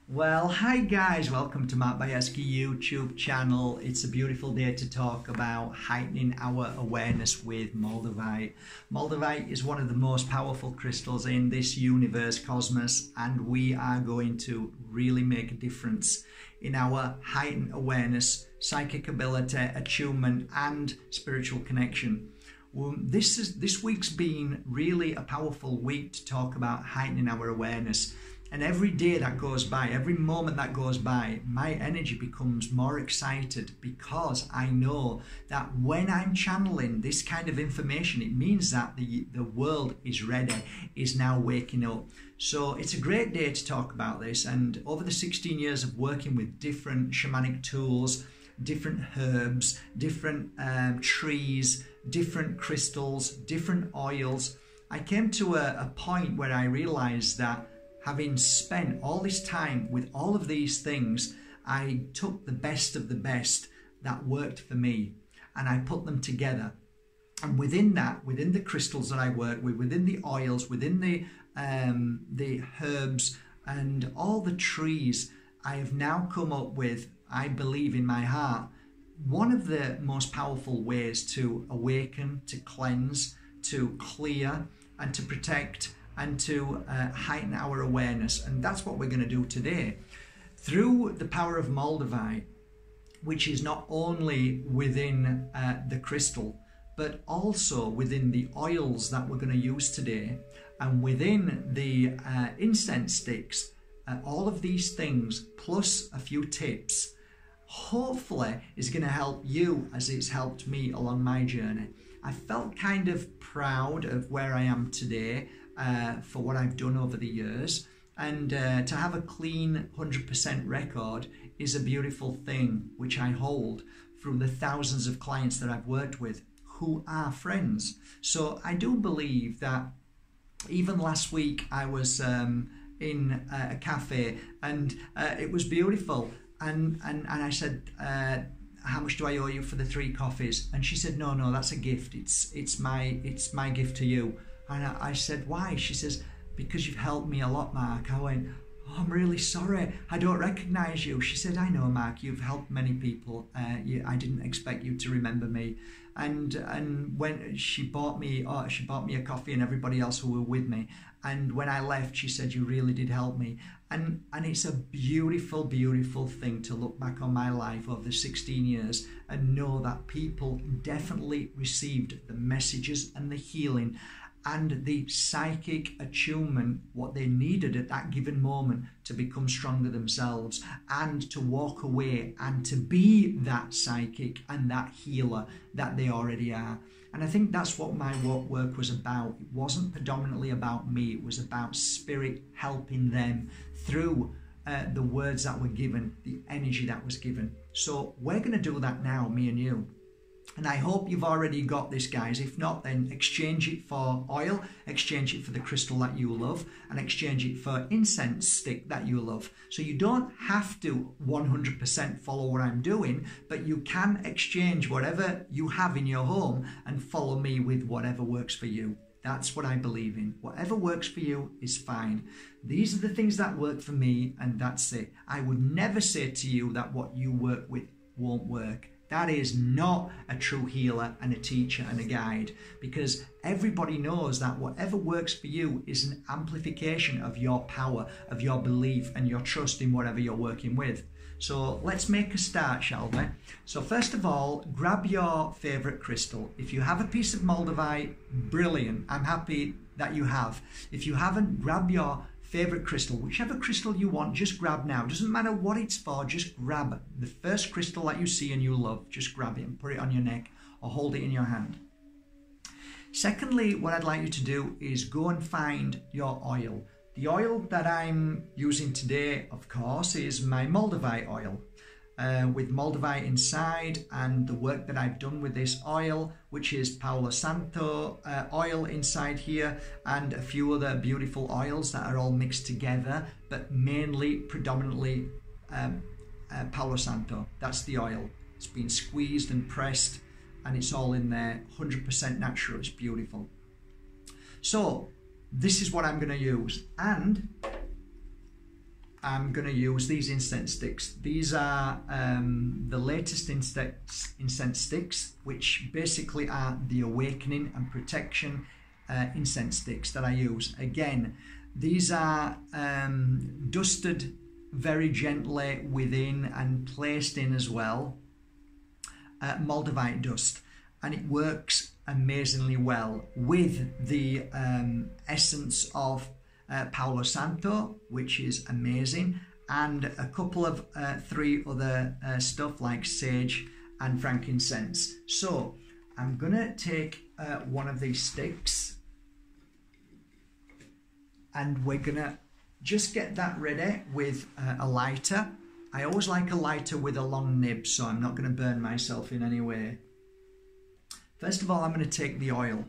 Well, hi guys, welcome to my Bajerski YouTube channel. It's a beautiful day to talk about heightening our awareness with Moldavite. Moldavite is one of the most powerful crystals in this universe, cosmos, and we are going to really make a difference in our heightened awareness, psychic ability, attunement, and spiritual connection. This week's been really a powerful week to talk about heightening our awareness. And every day that goes by, every moment that goes by, my energy becomes more excited because I know that when I'm channeling this kind of information, it means that the world is ready, is now waking up. So it's a great day to talk about this. And over the 16 years of working with different shamanic tools, different herbs, different trees, different crystals, different oils, I came to a point where I realized that having spent all this time with all of these things, I took the best of the best that worked for me and I put them together. And within that, within the crystals that I work with, within the oils, within the herbs and all the trees, I have now come up with, I believe in my heart, one of the most powerful ways to awaken, to cleanse, to clear and to protect and to heighten our awareness. And that's what we're going to do today. Through the power of Moldavite, which is not only within the crystal, but also within the oils that we're going to use today, and within the incense sticks, all of these things, plus a few tips, hopefully is going to help you as it's helped me along my journey. I felt kind of proud of where I am today, for what I've done over the years, and to have a clean 100% record is a beautiful thing which I hold through the thousands of clients that I've worked with who are friends. So I do believe that even last week I was in a cafe and it was beautiful, and I said, how much do I owe you for the 3 coffees? And she said, no, that's a gift. It's my gift to you. And I said, why? She says, because you've helped me a lot, Mark. I went, oh, I'm really sorry. I don't recognize you. She said, I know, Mark, you've helped many people. I didn't expect you to remember me. And when she bought me a coffee and everybody else who were with me. And when I left, she said, you really did help me. And it's a beautiful, beautiful thing to look back on my life over the 16 years and know that people definitely received the messages and the healing and the psychic attunement, what they needed at that given moment to become stronger themselves and to walk away and to be that psychic and that healer that they already are. And I think that's what my work was about. It wasn't predominantly about me, it was about spirit helping them through the words that were given, the energy that was given. So we're going to do that now, me and you. And I hope you've already got this, guys. If not, then exchange it for oil, exchange it for the crystal that you love, and exchange it for incense stick that you love. So you don't have to 100% follow what I'm doing, but you can exchange whatever you have in your home and follow me with whatever works for you. That's what I believe in. Whatever works for you is fine. These are the things that work for me, and that's it. I would never say to you that what you work with won't work. That is not a true healer and a teacher and a guide, because everybody knows that whatever works for you is an amplification of your power, of your belief and your trust in whatever you're working with. So let's make a start, shall we? So first of all, grab your favorite crystal. If you have a piece of Moldavite, brilliant. I'm happy that you have. If you haven't, grab your favorite crystal, whichever crystal you want, just grab now. Doesn't matter what it's for, just grab the first crystal that you see and you love. Just grab it and put it on your neck or hold it in your hand. Secondly, what I'd like you to do is go and find your oil. The oil that I'm using today, of course, is my Moldavite oil. With Moldavite inside and the work that I've done with this oil, which is Palo Santo oil inside here, and a few other beautiful oils that are all mixed together, but mainly predominantly Palo Santo. That's the oil. It's been squeezed and pressed and it's all in there, 100% natural. It's beautiful. So this is what I'm going to use, and I'm going to use these incense sticks. These are the latest incense sticks, which basically are the awakening and protection incense sticks that I use. Again, these are dusted very gently within and placed in as well Moldavite dust, and it works amazingly well with the essence of Palo Santo, which is amazing, and a couple of 3 other stuff like sage and frankincense. So I'm gonna take one of these sticks, and we're gonna just get that ready with a lighter. I always like a lighter with a long nib, so I'm not going to burn myself in any way. First of all, I'm going to take the oil.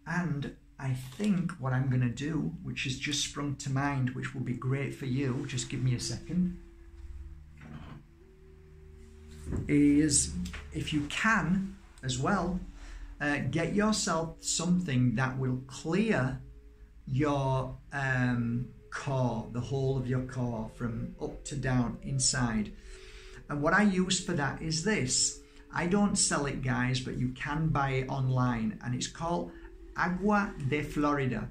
And I think what I'm going to do, which has just sprung to mind, which will be great for you, just give me a second, is if you can as well, get yourself something that will clear your core, the whole of your core from up to down inside. And what I use for that is this. I don't sell it, guys, but you can buy it online, and it's called Agua de Florida.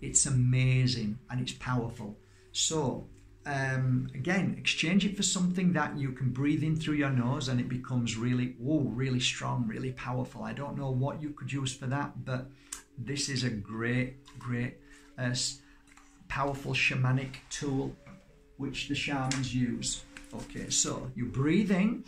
It's amazing and it's powerful. So again, exchange it for something that you can breathe in through your nose and it becomes really, really strong, really powerful. I don't know what you could use for that, but this is a great powerful shamanic tool which the shamans use. Okay, so you breathe in.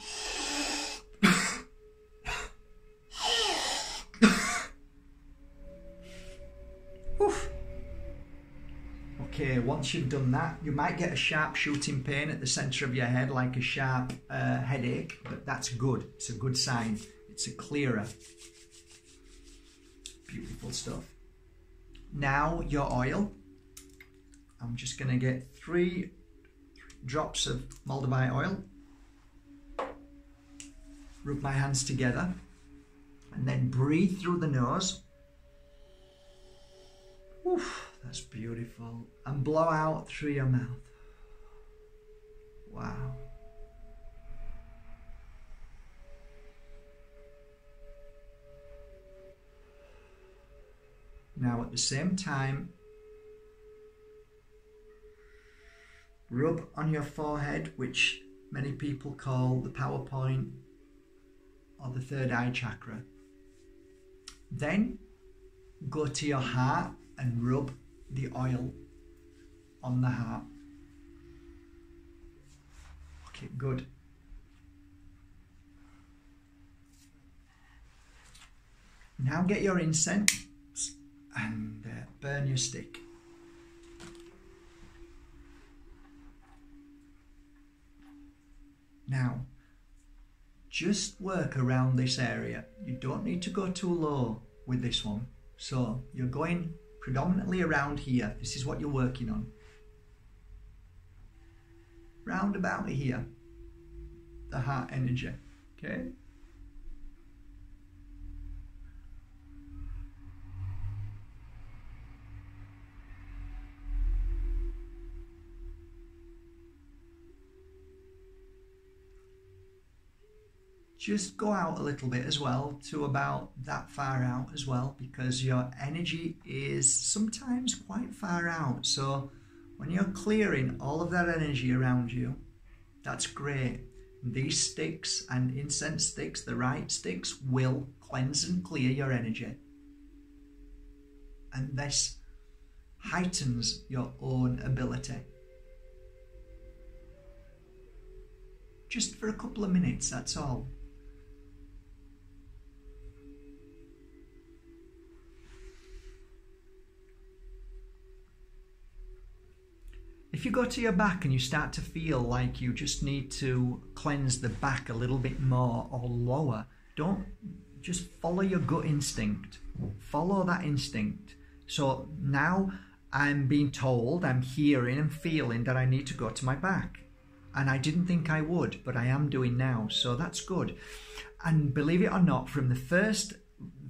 Okay, once you've done that, you might get a sharp shooting pain at the center of your head, like a sharp headache, but that's good. It's a good sign. It's a clearer. Beautiful stuff. Now your oil. I'm just going to get 3 drops of Moldavite oil. Rub my hands together and then breathe through the nose. Oof, that's beautiful. And blow out through your mouth. Wow. Now at the same time, rub on your forehead, which many people call the power point or the third eye chakra. Then go to your heart and rub the oil on the heart. Okay, good. Now get your incense and burn your stick. Now, just work around this area. You don't need to go too low with this one. So you're going predominantly around here. This is what you're working on. Round about here, the heart energy, okay? Just go out a little bit as well, to about that far out as well, because your energy is sometimes quite far out. So when you're clearing all of that energy around you, that's great. These sticks and incense sticks, the right sticks, will cleanse and clear your energy. And this heightens your own ability. Just for a couple of minutes, that's all. If you go to your back and you start to feel like you just need to cleanse the back a little bit more or lower, don't just follow your gut instinct. Follow that instinct. So now I'm being told, I'm hearing and feeling that I need to go to my back. And I didn't think I would, but I am doing now. So that's good. And believe it or not, from the first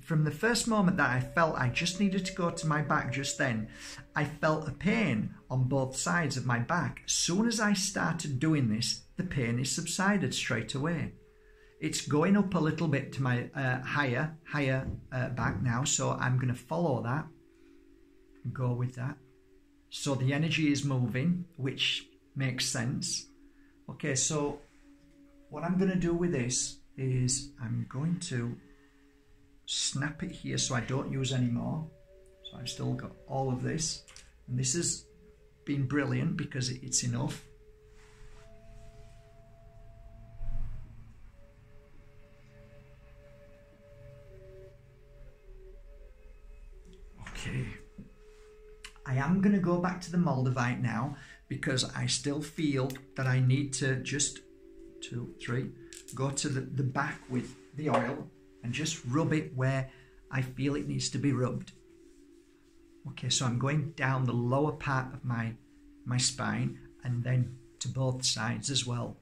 from the first moment that I felt I just needed to go to my back just then, I felt a pain on both sides of my back. As soon as I started doing this, the pain is subsided straight away. It's going up a little bit to my higher back now, so I'm going to follow that and go with that. So the energy is moving, which makes sense. Okay, so what I'm going to do with this is I'm going to snap it here so I don't use any more. So I've still got all of this, and this has been brilliant because it's enough. Okay, I am going to go back to the Moldavite now because I still feel that I need to just 2, 3 go to the back with the oil and just rub it where I feel it needs to be rubbed. Okay, so I'm going down the lower part of my spine and then to both sides as well.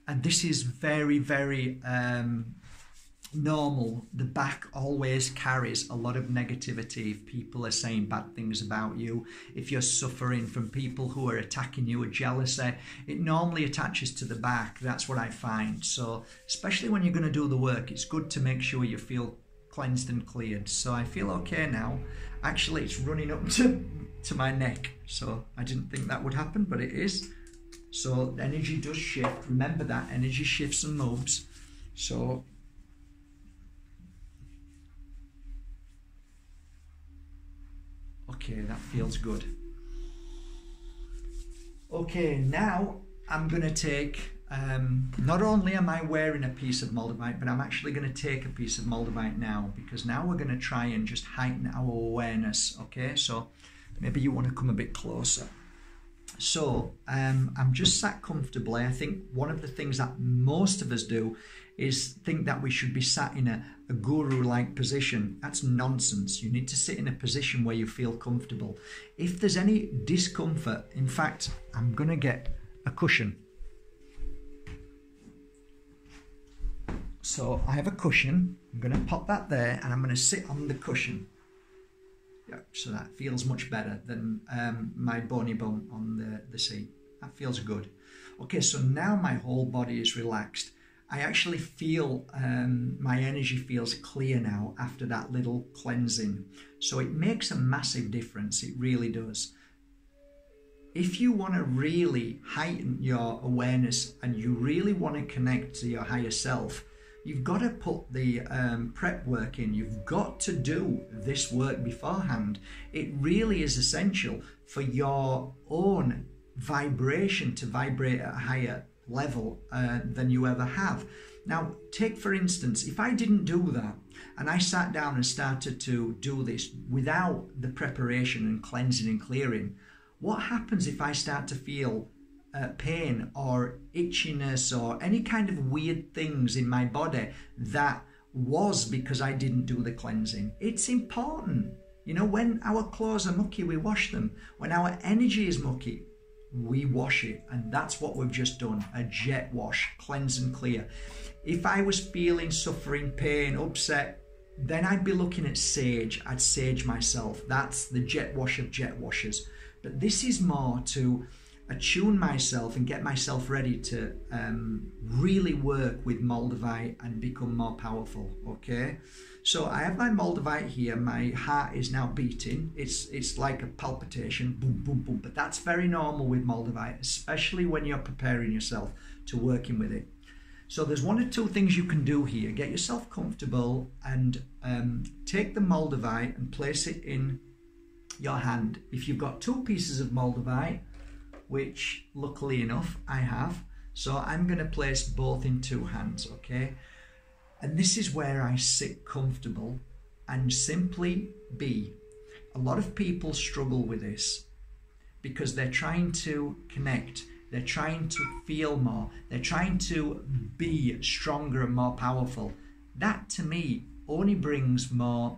And this is very, very normal. The back always carries a lot of negativity. If people are saying bad things about you, if you're suffering from people who are attacking you or jealousy, it normally attaches to the back. That's what I find. So especially when you're going to do the work, it's good to make sure you feel cleansed and cleared. So I feel okay now. Actually, it's running up to my neck, so I didn't think that would happen, but it is. So the energy does shift. Remember that energy shifts and moves. So okay, that feels good. Okay, now I'm going to take, not only am I wearing a piece of Moldavite, but I'm actually going to take a piece of Moldavite now, because now we're going to try and just heighten our awareness, okay? So maybe you want to come a bit closer. So I'm just sat comfortably. I think one of the things that most of us do is think that we should be sat in a guru-like position. That's nonsense. You need to sit in a position where you feel comfortable. If there's any discomfort, in fact, I'm going to get a cushion. So I have a cushion. I'm going to pop that there and I'm going to sit on the cushion. Yeah, so that feels much better than my bony bum on the seat. That feels good. Okay, so now my whole body is relaxed. I actually feel my energy feels clear now after that little cleansing. So it makes a massive difference. It really does. If you want to really heighten your awareness and you really want to connect to your higher self, you've got to put the prep work in. You've got to do this work beforehand. It really is essential for your own vibration to vibrate at a higher level than you ever have. Now, take for instance, if I didn't do that and I sat down and started to do this without the preparation and cleansing and clearing, what happens if I start to feel pain or itchiness or any kind of weird things in my body that was because I didn't do the cleansing? It's important. You know, when our clothes are mucky, we wash them. When our energy is mucky, we wash it. And that's what we've just done, a jet wash, cleanse and clear. If I was feeling suffering, pain, upset, then I'd be looking at sage. I'd sage myself. That's the jet wash of jet washers. But this is more to attune myself and get myself ready to really work with Moldavite and become more powerful, okay? So I have my Moldavite here. My heart is now beating. It's like a palpitation, boom, boom, boom. But that's very normal with Moldavite, especially when you're preparing yourself to working with it. So there's 1 or 2 things you can do here. Get yourself comfortable and take the Moldavite and place it in your hand. If you've got 2 pieces of Moldavite, which luckily enough I have, so I'm going to place both in 2 hands, okay? And this is where I sit comfortable and simply be. A lot of people struggle with this because they're trying to connect, they're trying to feel more, they're trying to be stronger and more powerful. That to me only brings more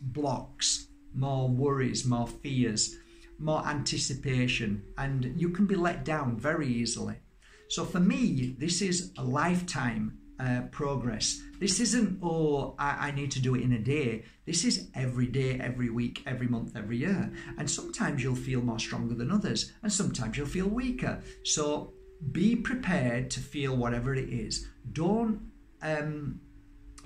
blocks, more worries, more fears, more anticipation, and you can be let down very easily. So for me, this is a lifetime progress. This isn't, oh, I need to do it in a day. This is every day, every week, every month, every year. And sometimes you'll feel more stronger than others, and sometimes you'll feel weaker. So be prepared to feel whatever it is. Don't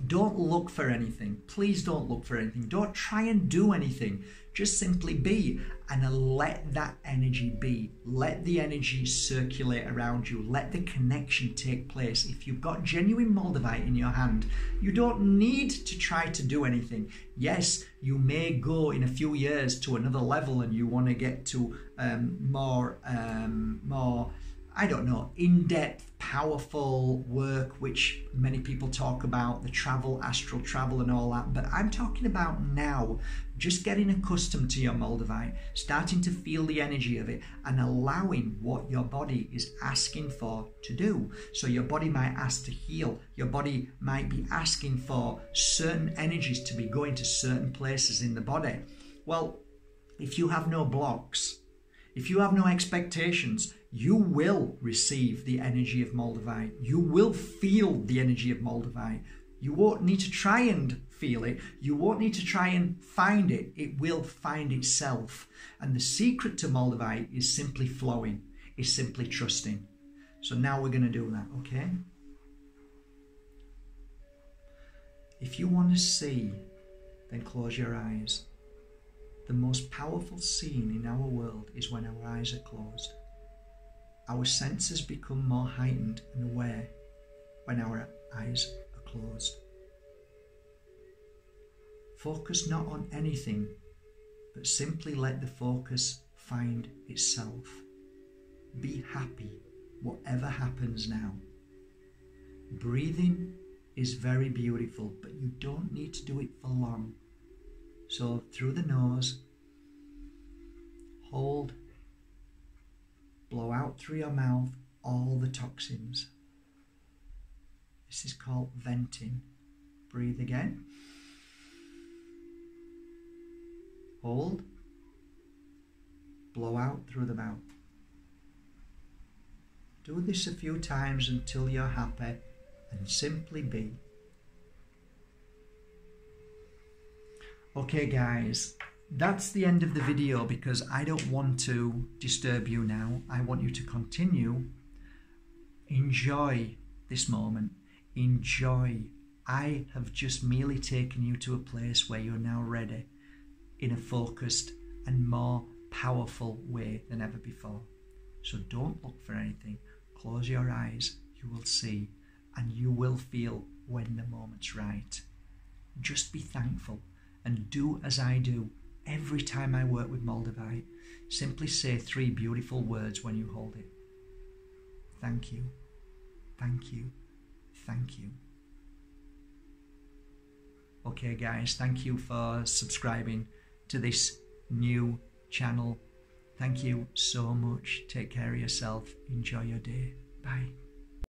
look for anything. Please don't look for anything. Don't try and do anything. Just simply be, and let that energy be. Let the energy circulate around you. Let the connection take place. If you've got genuine Moldavite in your hand, you don't need to try to do anything. Yes, you may go in a few years to another level and you want to get to more I don't know, in-depth, powerful work, which many people talk about, the travel, astral travel and all that. But I'm talking about now, just getting accustomed to your Moldavite, starting to feel the energy of it and allowing what your body is asking for to do. So your body might ask to heal. Your body might be asking for certain energies to be going to certain places in the body. Well, if you have no blocks, if you have no expectations, you will receive the energy of Moldavite. You will feel the energy of Moldavite. You won't need to try and feel it. You won't need to try and find it. It will find itself. And the secret to Moldavite is simply flowing, is simply trusting. So now we're going to do that, okay? If you want to see, then close your eyes. The most powerful scene in our world is when our eyes are closed. Our senses become more heightened and aware when our eyes are closed. Focus not on anything, but simply let the focus find itself. Be happy, whatever happens now. Breathing is very beautiful, but you don't need to do it for long. So through the nose, hold, blow out through your mouth all the toxins. This is called venting. Breathe again. Hold, blow out through the mouth. Do this a few times until you're happy and simply be. Okay guys, that's the end of the video because I don't want to disturb you now. I want you to continue. Enjoy this moment. Enjoy. I have just merely taken you to a place where you're now ready in a focused and more powerful way than ever before. So don't look for anything. Close your eyes. You will see and you will feel when the moment's right. Just be thankful. And do as I do every time I work with Moldavite. Simply say 3 beautiful words when you hold it. Thank you, thank you, thank you. Okay guys, thank you for subscribing to this new channel. Thank you so much. Take care of yourself. Enjoy your day. Bye.